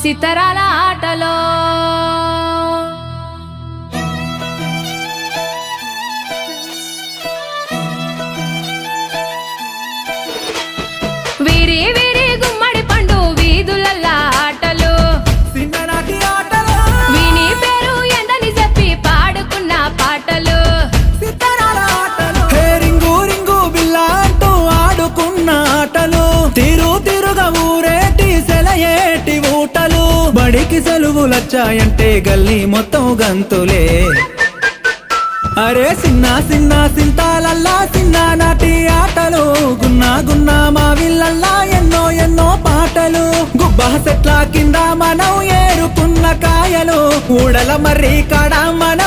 సితరాల ఆటలో వీరి వీరి గుమ్మడి పండు వీధులల్లా ఆటలు చిన్ననాటి ఆటలు వీని పేరు ఎందని చెప్పి పాడుకున్న పాటలు సితారాల ఆటలు హే రింగు రింగు బిల్లా అంటూ ఆడుకున్న ఆటలు తిరు తిరుగా ఊరేటి సెలయేటి ఊటలు బడికి సెలవులొచ్చాయంటే గల్లీ మొత్తం గంతులే అరే సిన్న సిన్న సింతాలల్లా చిన్ననాటి ఆటలు గున్నా గున్నా మా విల్లల్లా ఎన్నో ఎన్నో పాటలు గుబ్బా చెట్ల కింద మనం ఏరుకున్న కాయలు ఊడల మర్రి కాడ మన